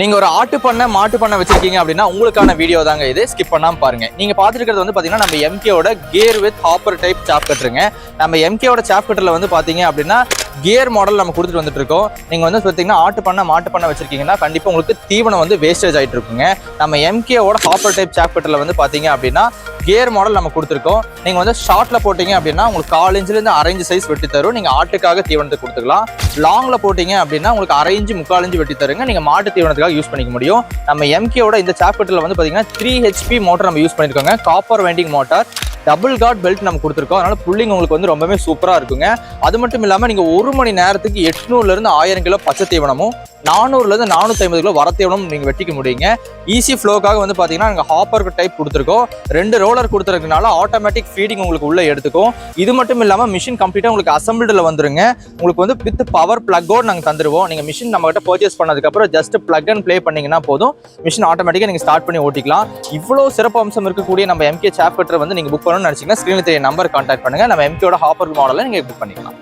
நீங்க ஒரு ஆட்டு பண்ணை மாட்டு பண்ணை வச்சிருக்கீங்க அப்படின்னா உங்களுக்கான வீடியோ தாங்க இது. ஸ்கிப் பண்ணாம பாருங்க. நீங்க பாத்துக்கிறது வந்து பாத்தீங்கன்னா நம்ம எம்கேவோட கியர் வித் ஹாப்பர் டைப் சாப் கட்டருங்க. நம்ம எம்கேவோட சாப் கட்டர்ல வந்து பாத்தீங்க அப்படின்னா கியர் மாடல் நம்ம கொடுத்துட்டு வந்துட்டு இருக்கோம். நீங்க வந்து பாத்தீங்கன்னா ஆட்டு பண்ணை மாட்டு பண்ணை வச்சிருக்கீங்கன்னா கண்டிப்பா உங்களுக்கு தீவனம் வந்து வேஸ்டேஜ் ஆயிட்டு இருக்குங்க. நம்ம எம்கேவோட ஹாப்பர் டைப் சாப் கட்டர்ல வந்து பாத்தீங்க அப்படின்னா கியர் மாடல் நம்ம கொடுத்துருக்கோம். நீங்க வந்து ஷார்ட்ல போட்டீங்க அப்படின்னா உங்களுக்கு 1/4 இன்ச்ல இருந்து 1/2 இன்ச் சைஸ் வெட்டி தரும். நீங்க ஆட்டுக்காக தீவனத்தை கொடுத்துக்கலாம். லாங்ல போட்டீங்க அப்படின்னா உங்களுக்கு 1/2 இன்ச் 3/4 இன்ச் வெட்டி தருங்க. நீங்க மாட்டு தீவனத்துக்காக யூஸ் பண்ணிக்க முடியும். நம்ம எம்கேவோட இந்த சாப் கட்டர்ல வந்து பாத்தீங்கன்னா 3 HP மோட்டர் நம்ம யூஸ் பண்ணிருக்கோங்க. Copper winding motor, double cord belt நம்ம கொடுத்துருக்கோம். அதனால புல்லிங் உங்களுக்கு வந்து ரொம்பவே சூப்பரா இருக்குங்க. அது மட்டும் இல்லாம நீங்க 1 மணி நேரத்துக்கு 800 இருந்து 1000 கிலோ பச்சை தீவனமும் 400 இருந்து 450 கிலோ வர தீவனமும் நீங்க வெட்டிக்க முடியுங்க. ஈஸி ஃப்ளோக்காக வந்து பாத்தீங்கன்னா நாங்க ஹாப்பர் டைப் கொடுத்துருக்கோம். 2 ரோலர் கொடுத்துருக்கனால ஆட்டோமேட்டிக் ஃபீடிங் உங்களுக்கு உள்ள எடுத்துக்கும். இது மட்டும் இல்லாம மிஷின் கம்ப்ளீட்டா உங்களுக்கு அசம்பிள்டுல வந்துருங்க. உங்களுக்கு வந்து வித் பவர் பிளக்கோடு நாங்க தந்துருவோம். நீங்க மிஷின் நம்ம கிட்ட பர்ச்சேஸ் பண்ணதுக்கு அப்புறம் ஜஸ்ட் பிளக் அண்ட் ப்ளே பண்ணீங்கன்னா போதும், மிஷின் ஆட்டோமேட்டிக்கா நீங்க ஸ்டார்ட் பண்ணி ஓட்டிக்கலாம். இவ்வளவு சிறப்பு அம்சம் இருக்கக்கூடிய நம்ம எம்கே சாப் கட்டர் வந்து நீங்க புக் பண்ணணும்னு நினைச்சீங்கன்னா ஸ்கிரீன்ல தெரிய நம்பர் கான்டாக்ட் பண்ணுங்க. நம்ம எம்கேவோட ஹாப்பர் மாடலை நீங்க புக் பண்ணிக்கலாம்.